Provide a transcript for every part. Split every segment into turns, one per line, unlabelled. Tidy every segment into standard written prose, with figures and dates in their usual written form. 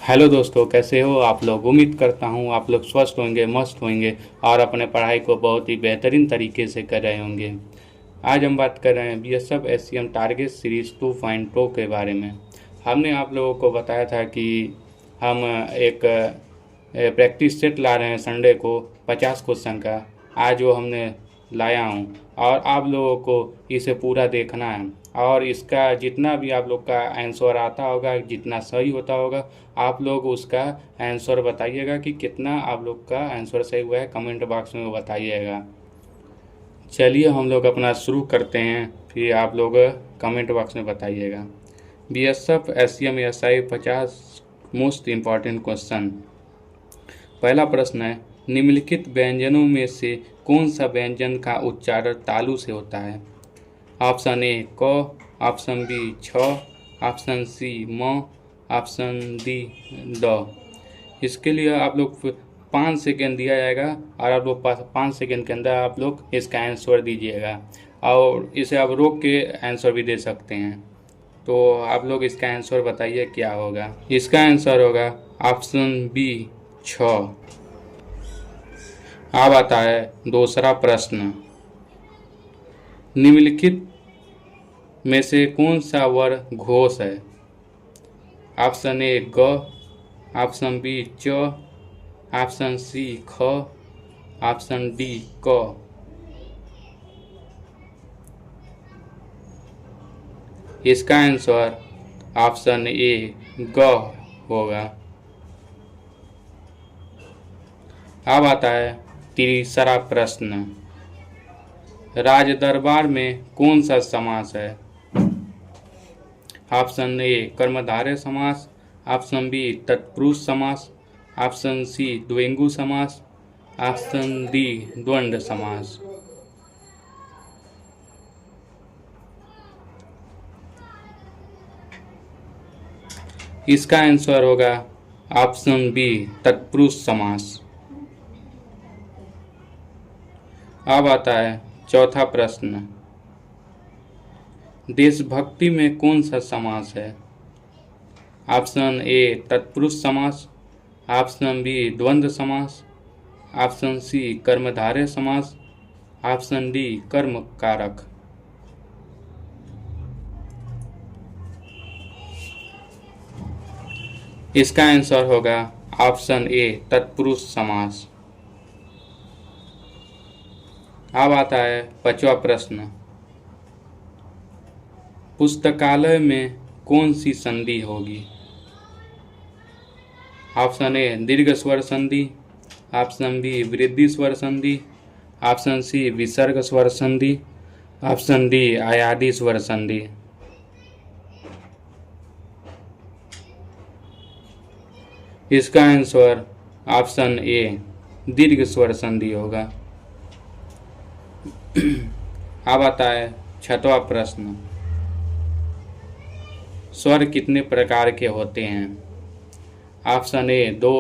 Hello दोस्तों, कैसे हो आप लोग। उम्मीद करता हूँ आप लोग स्वस्थ होंगे, मस्त होंगे और अपने पढ़ाई को बहुत ही बेहतरीन तरीके से कर रहे होंगे। आज हम बात कर रहे हैं बीएसएफ एससीएम टारगेट सीरीज़ 2.0 के बारे में। हमने आप लोगों को बताया था कि हम एक प्रैक्टिस सेट ला रहे हैं संडे को 50 क्वेश्चन का। आज वो हमने लाया हूँ और आप लोगों को इसे पूरा देखना है और इसका जितना भी आप लोग का आंसर आता होगा, जितना सही होता होगा, आप लोग उसका आंसर बताइएगा कि कितना आप लोग का आंसर सही हुआ है। कमेंट बॉक्स में बताइएगा। चलिए हम लोग अपना शुरू करते हैं, फिर आप लोग कमेंट बॉक्स में बताइएगा। BSF SCM SI 50 most important question. पहला प्रश्न है, निम्नलिखित व्यंजनों में से कौन सा व्यंजन का उच्चारण तालु से होता है। ऑप्शन ए क, ऑप्शन बी छ, ऑप्शन सी म, ऑप्शन डी द। इसके लिए आप लोग 5 सेकेंड दिया जाएगा और आप लोग 5 सेकेंड के अंदर आप लोग इसका आंसर दीजिएगा और इसे आप रोक के आंसर भी दे सकते हैं। तो आप लोग इसका आंसर बताइए क्या होगा। इसका आंसर होगा ऑप्शन बी छ। अब आता है दूसरा प्रश्न, निम्नलिखित में से कौन सा वर्ण घोष है। ऑप्शन ए ग, ऑप्शन बी च, ऑप्शन सी ख, ऑप्शन डी क। इसका आंसर ऑप्शन ए ग होगा। अब आता है तीसरा प्रश्न, राज दरबार में कौन सा समास है। ऑप्शन ए कर्मधारय समास, ऑप्शन बी तत्पुरुष समास, ऑप्शन सी द्वंद्व समास, ऑप्शन डी द्वंद्व समास। इसका आंसर होगा ऑप्शन बी तत्पुरुष समास। अब आता है चौथा प्रश्न, देशभक्ति में कौन सा समास है। ऑप्शन ए तत्पुरुष समास, ऑप्शन बी द्वंद्व समास, ऑप्शन सी कर्मधारय समास, ऑप्शन डी कर्म कारक। इसका आंसर होगा ऑप्शन ए तत्पुरुष समास। अब आता है पांचवा प्रश्न, पुस्तकालय में कौन सी संधि होगी। ऑप्शन ए दीर्घ स्वर संधि, ऑप्शन बी वृद्धि स्वर संधि, ऑप्शन सी विसर्ग स्वर संधि, ऑप्शन डी आयादी स्वर संधि। इसका आंसर ऑप्शन ए दीर्घ स्वर संधि होगा। अब आता है छठवां प्रश्न, स्वर कितने प्रकार के होते हैं। Option A 2,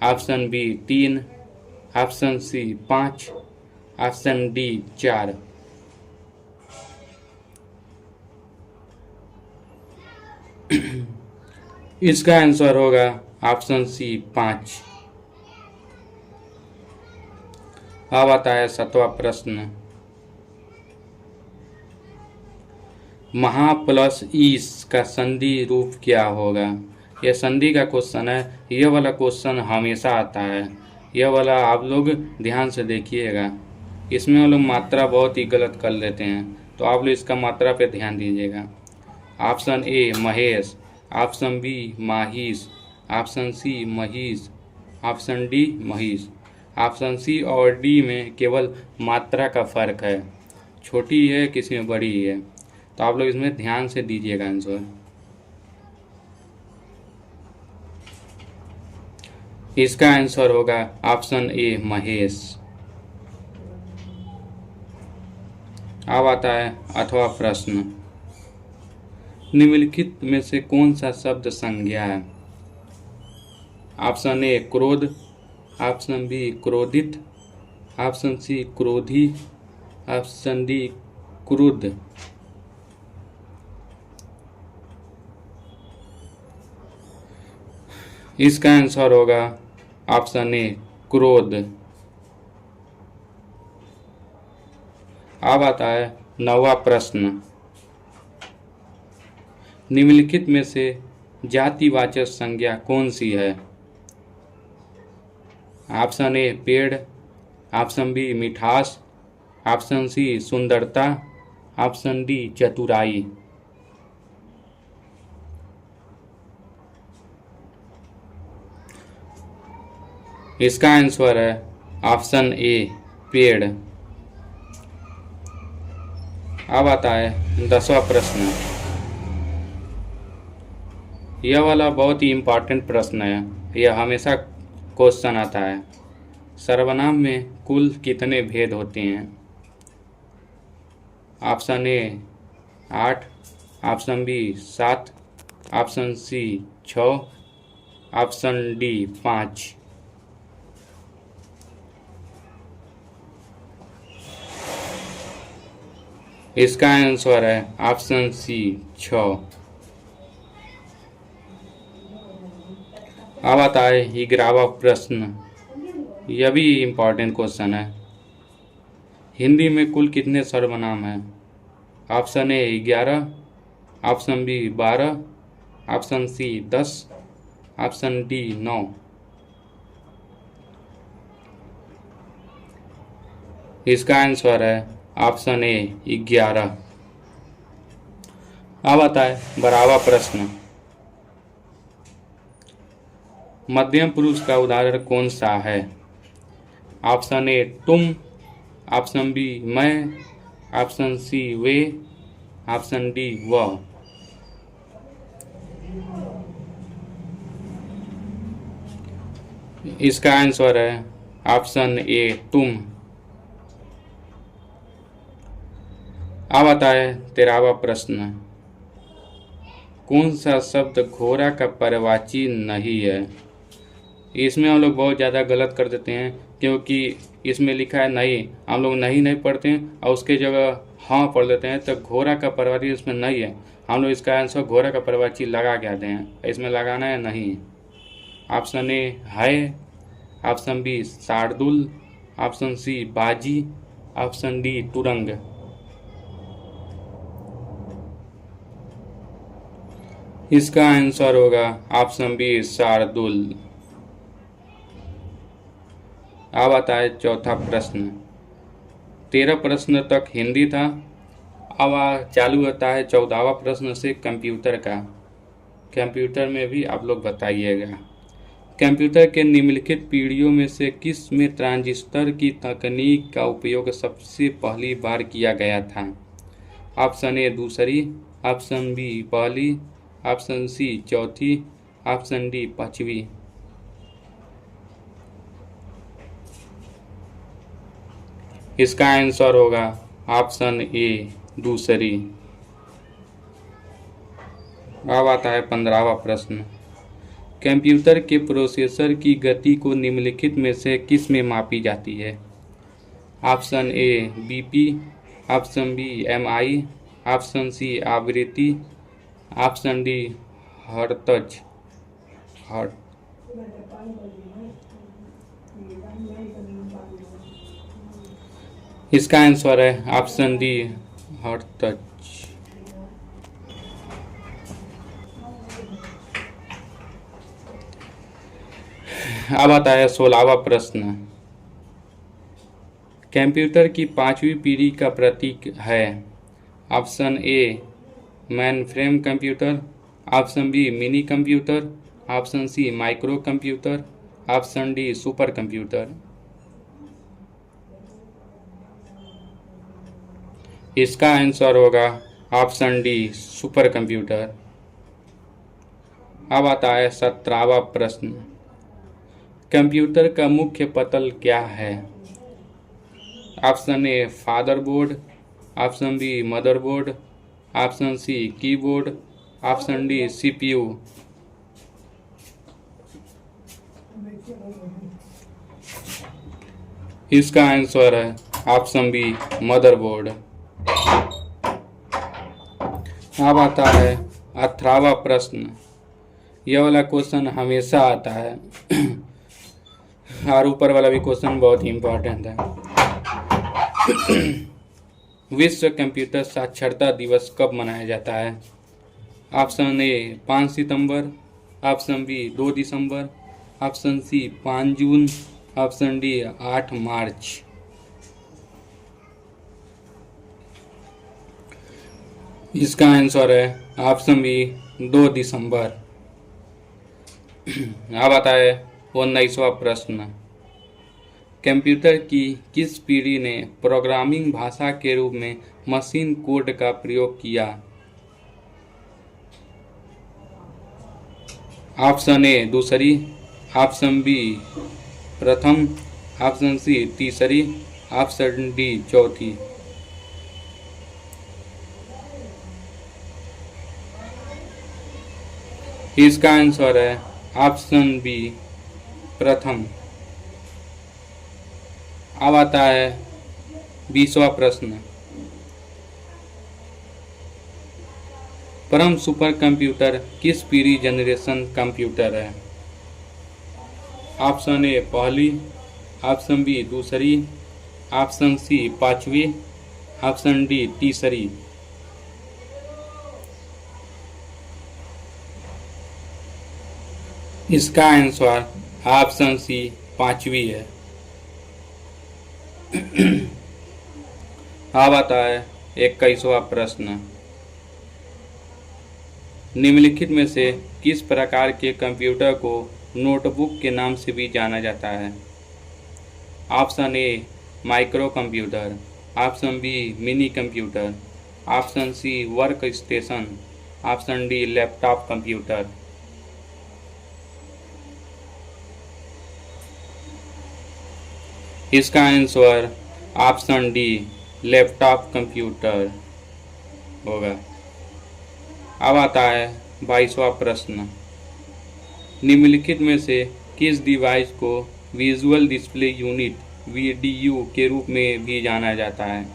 option B 3, option C 5, option D 4। इसका आंसर होगा ऑप्शन सी 5। अब आता है सातवां प्रश्न, महा प्लस ईस का संधि रूप क्या होगा। यह संधि का क्वेश्चन है। यह वाला क्वेश्चन हमेशा आता है। यह वाला आप लोग ध्यान से देखिएगा। इसमें वो लोग मात्रा बहुत ही गलत कर लेते हैं, तो आप लोग इसका मात्रा पे ध्यान दीजिएगा। ऑप्शन ए महेश, ऑप्शन बी माहिश, ऑप्शन सी महिष, ऑप्शन डी महिष। ऑप्शन सी और डी में केवल मात्रा का फर्क है, छोटी है किसी में बड़ी है, तो आप लोग इसमें ध्यान से दीजिएगा आंसर। इसका आंसर होगा ऑप्शन ए महेश। अब आता है आठवां प्रश्न, निम्नलिखित में से कौन सा शब्द संज्ञा है। ऑप्शन ए क्रोध, ऑप्शन बी क्रोधित, ऑप्शन सी क्रोधी, ऑप्शन डी क्रुद्ध। इसका आंसर होगा ऑप्शन ए क्रोध। अब आता है 9वां प्रश्न। निम्नलिखित में से जातिवाचक संज्ञा कौन सी है? ऑप्शन ए पेड़, ऑप्शन बी मिठास, ऑप्शन सी सुंदरता, ऑप्शन डी चतुराई। इसका आंसर है ऑप्शन ए पेड़। अब आता है 10वां प्रश्न। यह वाला बहुत ही इम्पोर्टेंट प्रश्न है, यह हमेशा क्वेश्चन आता है। सर्वनाम में कुल कितने भेद होते हैं? Option A 8, option B 7, option C 6, option D 5। इसका आंसर है ऑप्शन सी 6। अब आता है 11वां प्रश्न। यह भी इम्पोर्टेंट क्वेश्चन है। हिंदी में कुल कितने सर्वनाम हैं? Option A 11, option B 12, option C 10, option D 9। इसका आंसर है ऑप्शन ए 11। अब आता है 12वां प्रश्न। मध्यम पुरुष का उदाहरण कौन सा है? ऑप्शन ए तुम, ऑप्शन बी मैं, ऑप्शन सी वे, ऑप्शन डी वह। इसका आंसर है ऑप्शन ए तुम। अब आता है 13वां प्रश्न। कौन सा शब्द घोड़ा का पर्यायवाची नहीं है? इसमें हम लोग बहुत ज़्यादा गलत कर देते हैं, क्योंकि इसमें लिखा है नहीं, हम लोग नहीं पढ़ते हैं और उसके जगह हाँ पढ़ देते हैं, तो घोड़ा का पर्यायवाची इसमें नहीं है। हम लोग इसका आंसर घोड़ा का पर्यायवाची लगा के आते हैं, इसमें लगाना है नहीं। ऑप्शन ए है, ऑप्शन बी शार्दुल, ऑप्शन सी बाजी, ऑप्शन डी तुरंग। इसका आंसर होगा ऑप्शन बी शार्दुल। अब आता है 4था प्रश्न। 13 प्रश्न तक हिंदी था, अब चालू होता है 14वां प्रश्न से कंप्यूटर का। कंप्यूटर में भी आप लोग बताइएगा। कंप्यूटर के निम्नलिखित पीढ़ियों में से किस में ट्रांजिस्टर की तकनीक का उपयोग सबसे पहली बार किया गया था? ऑप्शन ए दूसरी, ऑप्शन बी पहली, ऑप्शन सी चौथी, ऑप्शन डी 5वीं। इसका आंसर होगा ऑप्शन ए दूसरी। अब आता है 15वां प्रश्न। कंप्यूटर के प्रोसेसर की गति को निम्नलिखित में से किस में मापी जाती है? Option A BP, option B MI, option C आवृत्ति, ऑप्शन डी हर्ट्ज। इसका आंसर है ऑप्शन डी हर्ट्ज। अब आता है 16वां प्रश्न। कंप्यूटर की 5वीं पीढ़ी का प्रतीक है? Option A mainframe computer, option B mini computer, option C micro computer, option D super computer. इसका आंसर होगा ऑप्शन डी सुपर कंप्यूटर। अब आता है 17वां प्रश्न। कंप्यूटर का मुख्य पटल क्या है? Option A fatherboard, option B motherboard, option C keyboard, option D CPU. इसका आंसर है ऑप्शन बी मदरबोर्ड। अब आता है 18वां प्रश्न। यह वाला क्वेश्चन हमेशा आता है और ऊपर वाला भी क्वेश्चन बहुत ही इम्पोर्टेंट है। विश्व कंप्यूटर साक्षरता दिवस कब मनाया जाता है? ऑप्शन ए 5 सितंबर, ऑप्शन बी 2 दिसंबर, ऑप्शन सी 5 जून, ऑप्शन डी 8 मार्च। इसका आंसर है ऑप्शन बी 2 दिसंबर। अब आता है 19वां प्रश्न। कंप्यूटर की किस पीढ़ी ने प्रोग्रामिंग भाषा के रूप में मशीन कोड का प्रयोग किया? ऑप्शन ए दूसरी, ऑप्शन बी प्रथम, ऑप्शन सी तीसरी, ऑप्शन डी चौथी। इसका आंसर है ऑप्शन बी प्रथम। अब आता है 20वां प्रश्न। परम सुपर कंप्यूटर किस पीढ़ी जनरेशन कंप्यूटर है? ऑप्शन ए पहली, ऑप्शन बी दूसरी, ऑप्शन सी पांचवी, ऑप्शन डी तीसरी। इसका आंसर ऑप्शन सी पांचवी है। अब आता है 21वां प्रश्न। निम्नलिखित में से किस प्रकार के कंप्यूटर को नोटबुक के नाम से भी जाना जाता है? Option A micro computer, option B mini computer, option C work station, option D laptop computer. इसका answer option D laptop computer होगा। अब आता है 22वां प्रश्न। निम्नलिखित में से किस डिवाइस को विजुअल डिस्प्ले यूनिट VDU के रूप में भी जाना जाता है?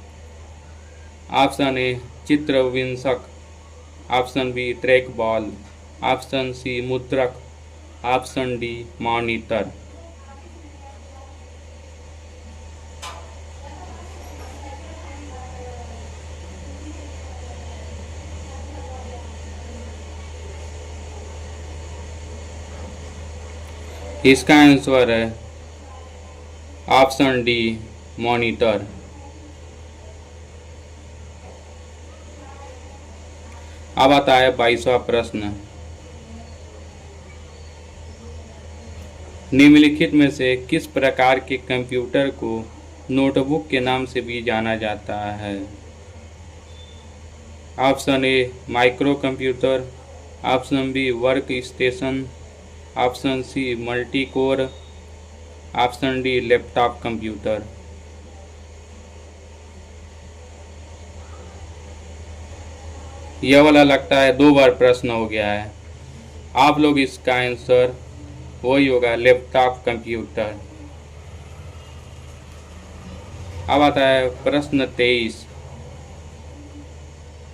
ऑप्शन ए चित्र विंशक, option B track ball, option C मुद्रक, ऑप्शन डी मॉनिटर। इसका आंसर है ऑप्शन डी मॉनिटर। अब आता है 22वां प्रश्न। निम्नलिखित में से किस प्रकार के कंप्यूटर को नोटबुक के नाम से भी जाना जाता है? Option A micro computer, option B work station, option C multi core, option D laptop computer. यह वाला लगता है 2 बार प्रश्न हो गया है। आप लोग इसका आंसर वही होगा लैपटॉप कंप्यूटर। अब आता है प्रश्न 23।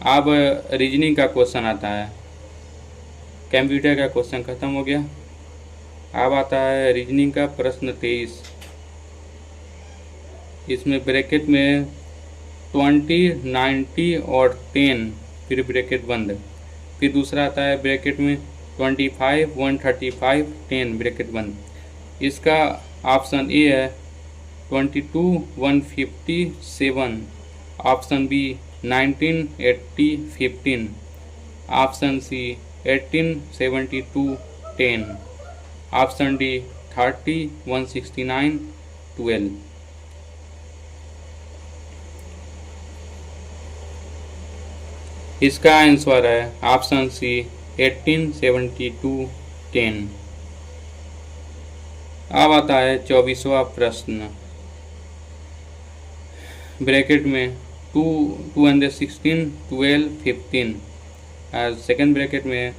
अब रीजनिंग का क्वेश्चन आता है। कंप्यूटर का क्वेश्चन खत्म हो गया। अब आता है रीजनिंग का प्रश्न 23। इसमें ब्रैकेट में 20, 90 और 10, फिर ब्रैकेट बंद। फिर दूसरा आता है ब्रैकेट में 25, 135, 10 ब्रैकेट बंद। इसका ऑप्शन ए है 22, 157, option B 19, 80, 15, option C 18, 72, 10, option D 30, 169, 12। इसका आंसर है ऑप्शन सी 18, 72, 10। अब आता है 24वां प्रश्न। ब्रैकेट में 216, 12, 15, सेकेंड ब्रैकेट में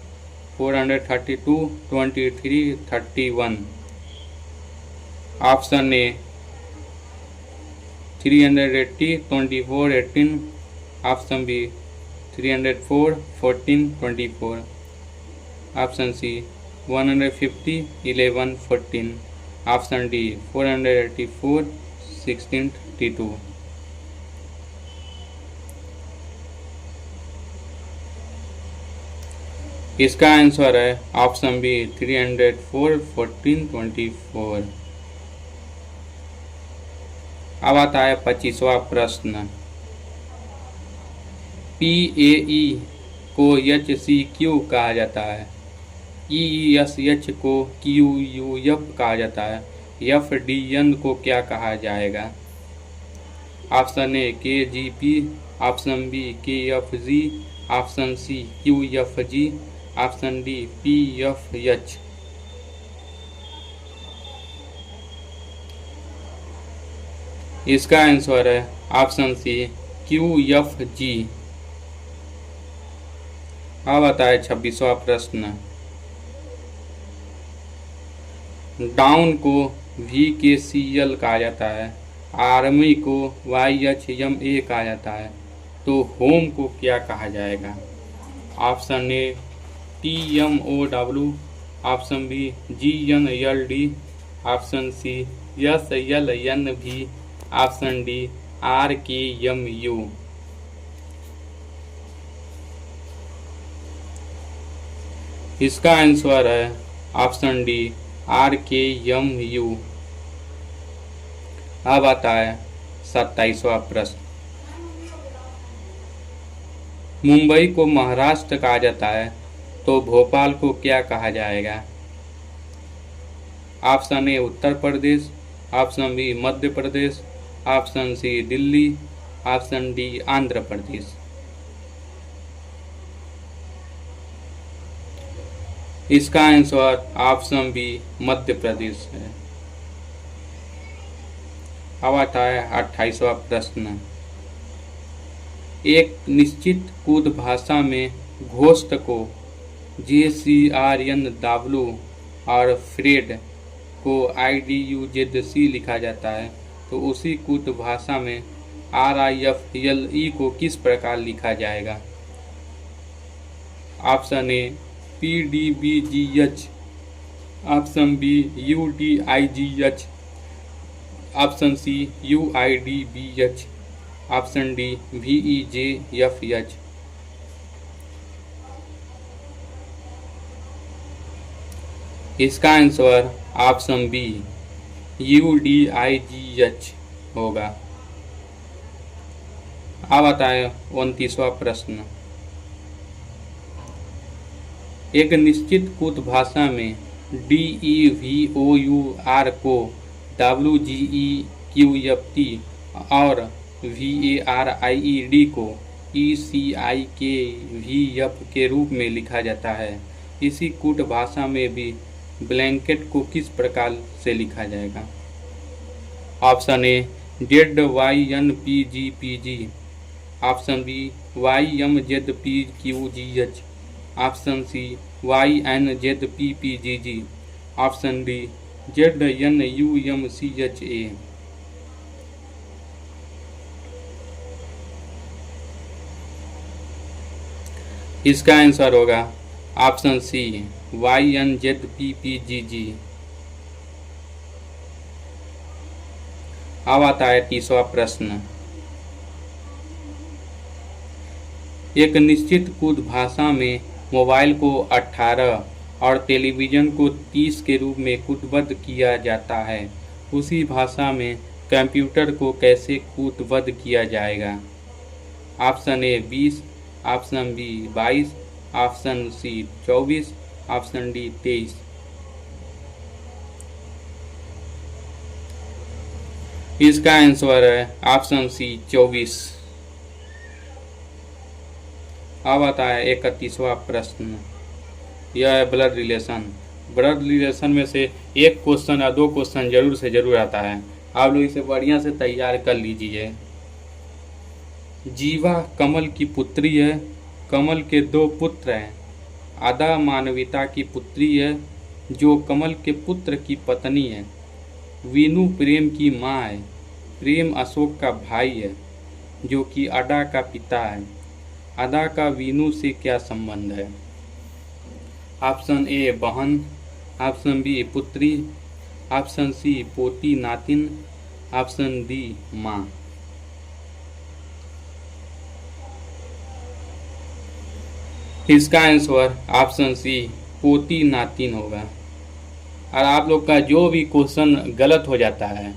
432, 23, 31, option A 380, 24, 18, option B 304, 14, 24, option C 150, 11, 14. Option D 484, 16, 32. इसका आंसर है ऑप्शन बी 304, 14, 24. अब आता है 25वां प्रश्न। PAE को HCQ कहा जाता है, EESH को QUF कहा जाता है, FDN को क्या कहा जाएगा? Option A KGP, option B KFG, option C QFG, option D PFH. इसका आंसर है ऑप्शन सी QFG. अब आता है 26वां प्रश्न। डाउन को VKCL कहा जाता है, आर्मी को YHMA कहा जाता है, तो होम को क्या कहा जाएगा? Option A TMOW, option B GNLD, option C SLNV, option D RKMU. इसका आंसर है ऑप्शन डी RKMU. अब आता है 27वां प्रश्न। मुंबई को महाराष्ट्र कहा जाता है, तो भोपाल को क्या कहा जाएगा? Option A Uttar Pradesh, option B Madhya Pradesh, option C Delhi, option D Andhra Pradesh. इसका answer option B Madhya Pradesh है. अब आता है 28वां प्रश्न। एक निश्चित कूद भाषा में घोस्ट को JCRNW और फ्रेड को IDUZC लिखा जाता है, तो उसी कूद भाषा में RIFLE को किस प्रकार लिखा जाएगा? Option A PDBGH, option B UDIGH, option C UIDBH, option D VEJFH. इसका आंसर ऑप्शन बी UDIGH होगा. अब आता है 29वां प्रश्न। एक निश्चित कूद भाषा में DEVOUR को WGEQFT और VARIED को ECIKVF के रूप में लिखा जाता है. इसी कूट भाषा में भी ब्लैंकेट को किस प्रकार से लिखा जाएगा? Option A ZYNPGPG, option B YMZPQGH, option C YNZPPGG, option D ZNUMCHA. इसका आंसर होगा ऑप्शन सी YNZPPGG. अब आता है 30वां प्रश्न। एक निश्चित कूद भाषा में मोबाइल को 18 और टेलीविज़न को 30 के रूप में कूटबद्ध किया जाता है, उसी भाषा में कंप्यूटर को कैसे कूटबद्ध किया जाएगा? Option A 20, option B 22, option C 24, option D 23. इसका आंसर है ऑप्शन सी 24. अब आता है 31वां प्रश्न। यह है ब्लड रिलेशन। ब्लड रिलेशन में से एक क्वेश्चन या 2 क्वेश्चन जरूर से जरूर आता है, आप लोग इसे बढ़िया से तैयार कर लीजिए। जीवा कमल की पुत्री है, कमल के 2 पुत्र हैं। आदा मानविता की पुत्री है, जो कमल के पुत्र की पत्नी है। वीनू प्रेम की माँ है, प्रेम अशोक का भाई है, जो कि अदा का पिता है। अदा का वीनू से क्या संबंध है? ऑप्शन ए बहन, ऑप्शन बी पुत्री, ऑप्शन सी पोती नातिन, ऑप्शन डी माँ। इसका आंसर ऑप्शन सी पोती नातिन होगा। और आप लोग का जो भी क्वेश्चन गलत हो जाता है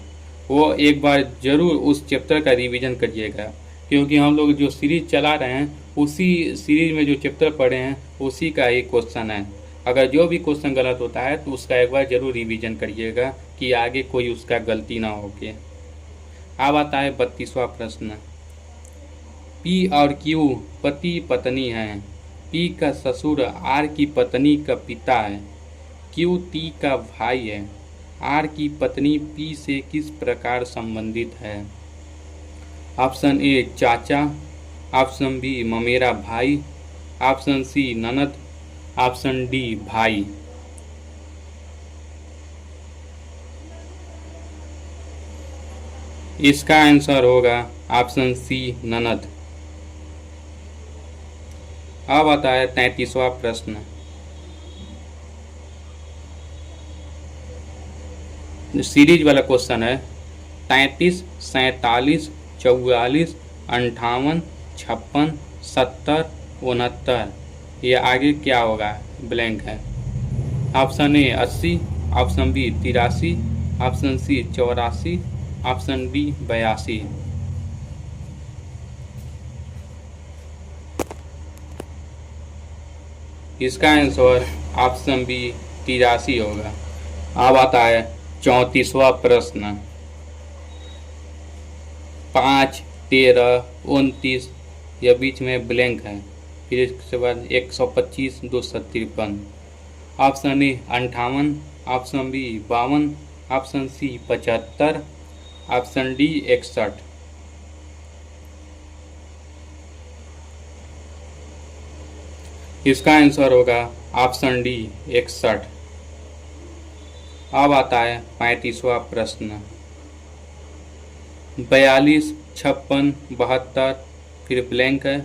वो एक बार ज़रूर उस चैप्टर का रिवीजन करिएगा, क्योंकि हम लोग जो सीरीज चला रहे हैं उसी सीरीज में जो चैप्टर पढ़े हैं उसी का ही क्वेश्चन है। अगर जो भी क्वेश्चन गलत होता है तो उसका एक बार ज़रूर रिवीजन करिएगा कि आगे कोई उसका गलती ना हो के। अब आता है 32वां प्रश्न। पी और क्यू पति पत्नी हैं। पी का ससुर आर की पत्नी का पिता है। क्यू टी का भाई है। आर की पत्नी पी से किस प्रकार संबंधित है? ऑप्शन ए चाचा, ऑप्शन बी ममेरा भाई, ऑप्शन सी ननद, ऑप्शन डी भाई। इसका आंसर होगा ऑप्शन सी ननद। अब आता है 33वां प्रश्न। सीरीज वाला क्वेश्चन है। 33, 47, 44, 58, 56, 70, 69, ये आगे क्या होगा? ब्लैंक है। Option A 80, option B 83, option C 84, option D 82। इसका आंसर ऑप्शन बी 83 होगा। अब आता है 34वां प्रश्न। 5, 13, 29, यह बीच में ब्लैंक है। फिर इसके बाद 125, 253। Option A 58, option B 52, option C 75, option D 61। इसका आंसर होगा ऑप्शन डी 61। अब आता है 35वां प्रश्न। 42, 56, 72, फिर ब्लैंक है,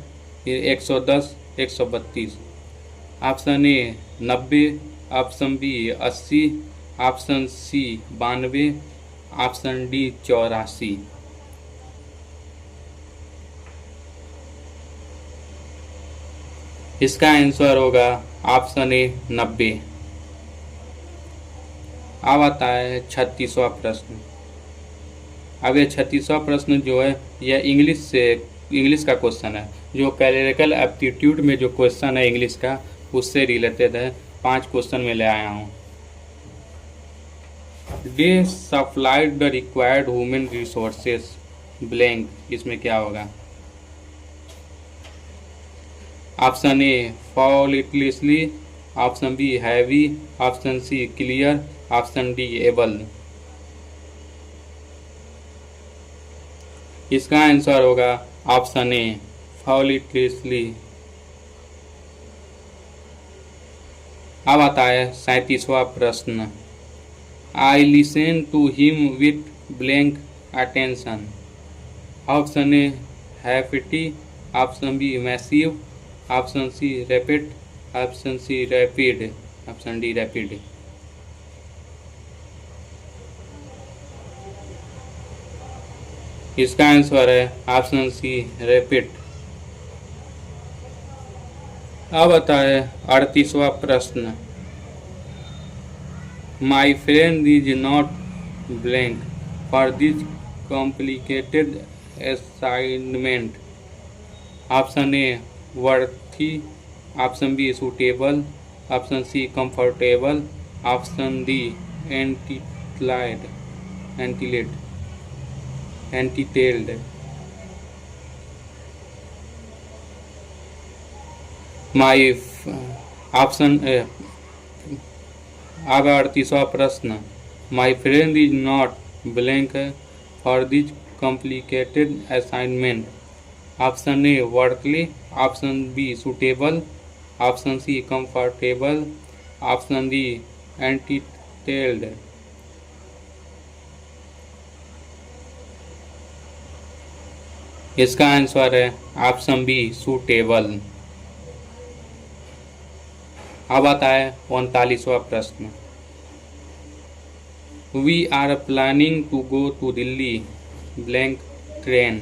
फिर 110, 132। Option A 90, option B 80, option C 92, option D 84। इसका आंसर होगा ऑप्शन ए 90। अब आता है 36वां प्रश्न। अब ये 36वां प्रश्न जो है यह इंग्लिश का क्वेश्चन है। जो क्लरिकल एप्टीट्यूड में जो क्वेश्चन है इंग्लिश का उससे रिलेटेड है। 5 क्वेश्चन में ले आया हूँ। They supplied the required human resources blank, इसमें क्या होगा? Option A faultlessly, option B heavy, option C clear, option D able. इसका आंसर होगा ऑप्शन ए फॉलिटलिसली। अब आता है 37वां प्रश्न। I listen to him with blank attention. Option A hefty, option B massive, option C rapid, option C rapid, option D rapid. इसका answer है option C rapid. अब आता है 38वां प्रश्न। My friend is not blank for this complicated assignment. Option A worthy, option B suitable, option C comfortable, option D entitled. My option अब 38वां प्रश्न। My friend is not blank for this complicated assignment. Option A worthily, option B suitable, option C comfortable, option D entitled. इसका answer है option B suitable. अब आता है 39वां प्रश्न। We are planning to go to Delhi blank train.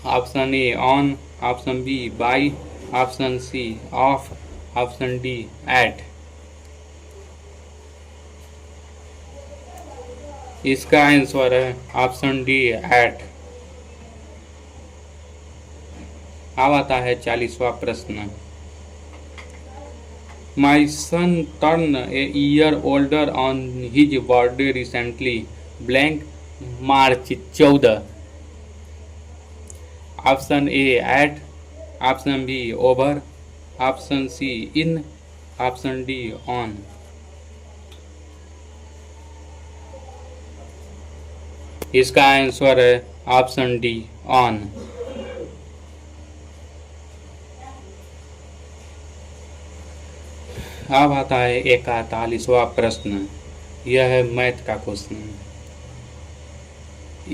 Option A on, option B by, option C off, option D at. इसका answer है option D at. अब आता है 40वां प्रश्न। My son turn a year older on his birthday recently blank March 14। Option A at, option B over, option C in, option D on. इसका answer है option D on. अब आता है 41वां प्रश्न। यह है मैथ का क्वेश्चन।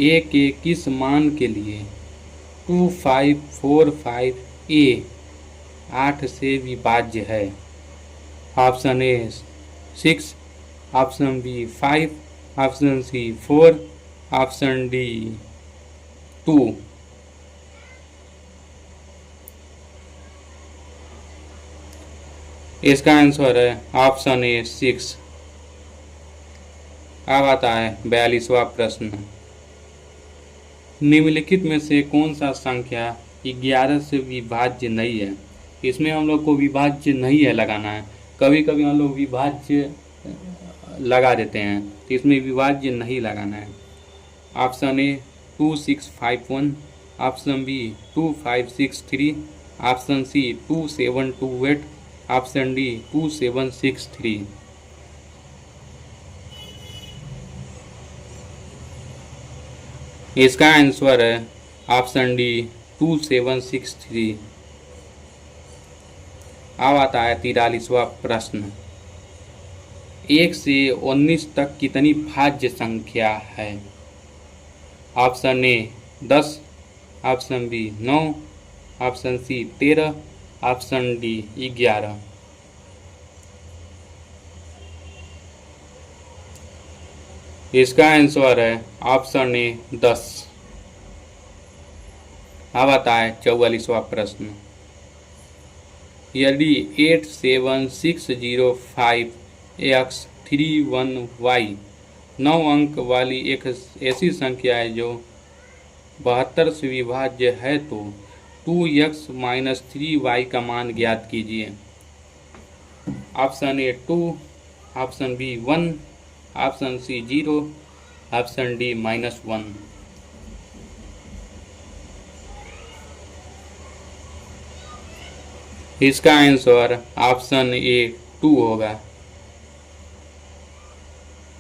ए के किस मान के लिए 2545 ए 8 से विभाज्य है? Option A 6, option B 5, option C 4, option D 2। इसका आंसर है ऑप्शन ए 6। अब आता है 42वां प्रश्न। निम्नलिखित में से कौन सा संख्या 11 से विभाज्य नहीं है? इसमें हम लोग को विभाज्य नहीं है लगाना है। कभी कभी हम लोग विभाज्य लगा देते हैं, तो इसमें विभाज्य नहीं लगाना है। Option A 2651, option B 2563, option C 2728, option D 2763। इसका आंसर है ऑप्शन डी 2763। अब आता है 43वां प्रश्न। 1 से 19 तक कितनी भाज्य संख्या है? Option A 10, option B 9, option C 13, option D 11। इसका आंसर है ऑप्शन ए 10। अब आता है 44वां प्रश्न। यदि 87605x31y 9 अंक वाली एक ऐसी संख्या है जो 72 से विभाज्य है, तो 2x - 3y का मान ज्ञात कीजिए। Option A 2, option B 1, option C 0, option D -1। इसका आंसर ऑप्शन ए 2 होगा।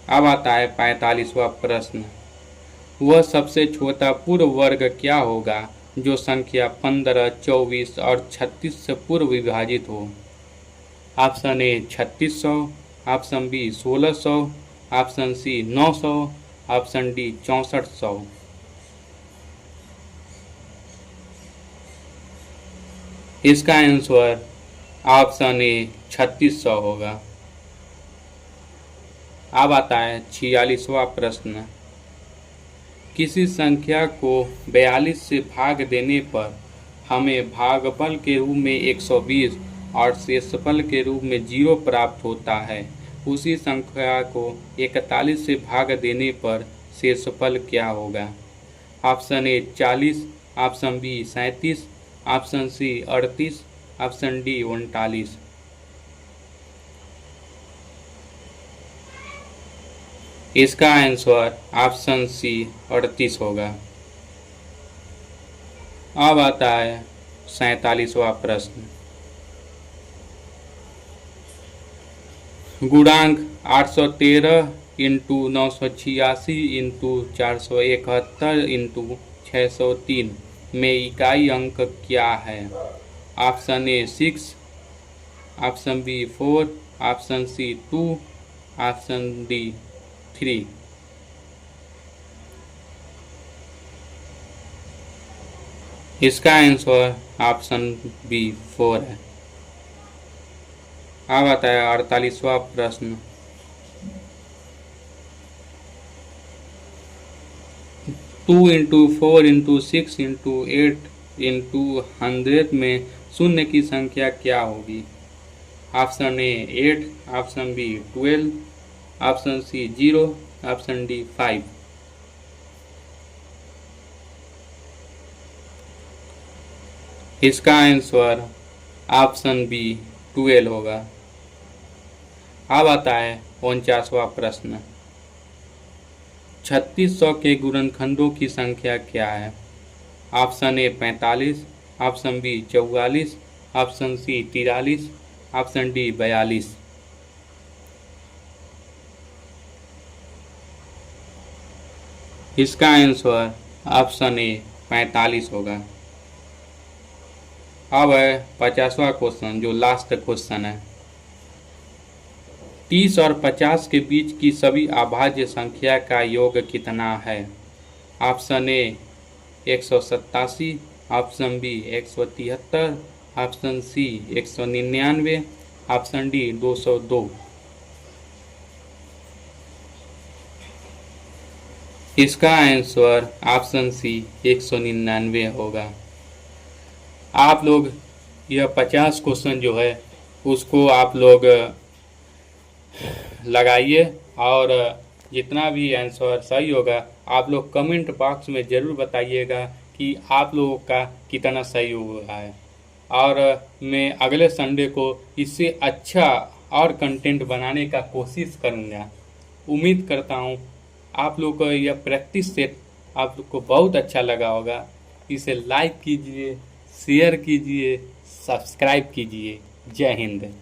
अब आता है 45वां प्रश्न। वह सबसे छोटा पूर्ण वर्ग क्या होगा जो संख्या 15, 24 और 36 से पूर्व विभाजित हो? Option A 3600, option B 1600, option C 900, option D 6400। इसका आंसर ऑप्शन ए 3600 होगा। अब आता है 46वां प्रश्न। किसी संख्या को 42 से भाग देने पर हमें भागफल के रूप में 120 और शेषफल के रूप में 0 प्राप्त होता है। उसी संख्या को 41 से भाग देने पर शेषफल क्या होगा? Option A 40, option B 37, option C 38, option D 39। इसका आंसर ऑप्शन सी 38 होगा। अब आता है 47वां प्रश्न। गुणांक 813 इंटू 986 इंटू 471 इंटू 603 में इकाई अंक क्या है? Option A 6, option B 4, option C 2, option D 3। इसका आंसर ऑप्शन बी 4 है। अब आता है 48वां प्रश्न। 2 इंटू 4 इंटू 6 इंटू 8 इंटू 100 में शून्य की संख्या क्या होगी? Option A 8, option B 12, option C 0, option D 5। इसका आंसर ऑप्शन बी 12 होगा। अब आता है 49वां प्रश्न। 3600 के गुणनखंडों की संख्या क्या है? Option A 45, option B 44, option C 43, option D 42। इसका आंसर ऑप्शन ए 45 होगा। अब है 50वां क्वेश्चन, जो लास्ट क्वेश्चन है। 30 और 50 के बीच की सभी अभाज्य संख्या का योग कितना है? Option A 187, option B 173, option C 199, option D 202। इसका आंसर ऑप्शन सी 199 होगा। आप लोग यह 50 क्वेश्चन जो है उसको आप लोग लगाइए, और जितना भी आंसर सही होगा आप लोग कमेंट बॉक्स में ज़रूर बताइएगा कि आप लोगों का कितना सही हुआ है। और मैं अगले संडे को इससे अच्छा और कंटेंट बनाने का कोशिश करूँगा। उम्मीद करता हूँ आप लोग को यह प्रैक्टिस सेट आप लोग को बहुत अच्छा लगा होगा। इसे लाइक कीजिए, शेयर कीजिए, सब्सक्राइब कीजिए। जय हिंद।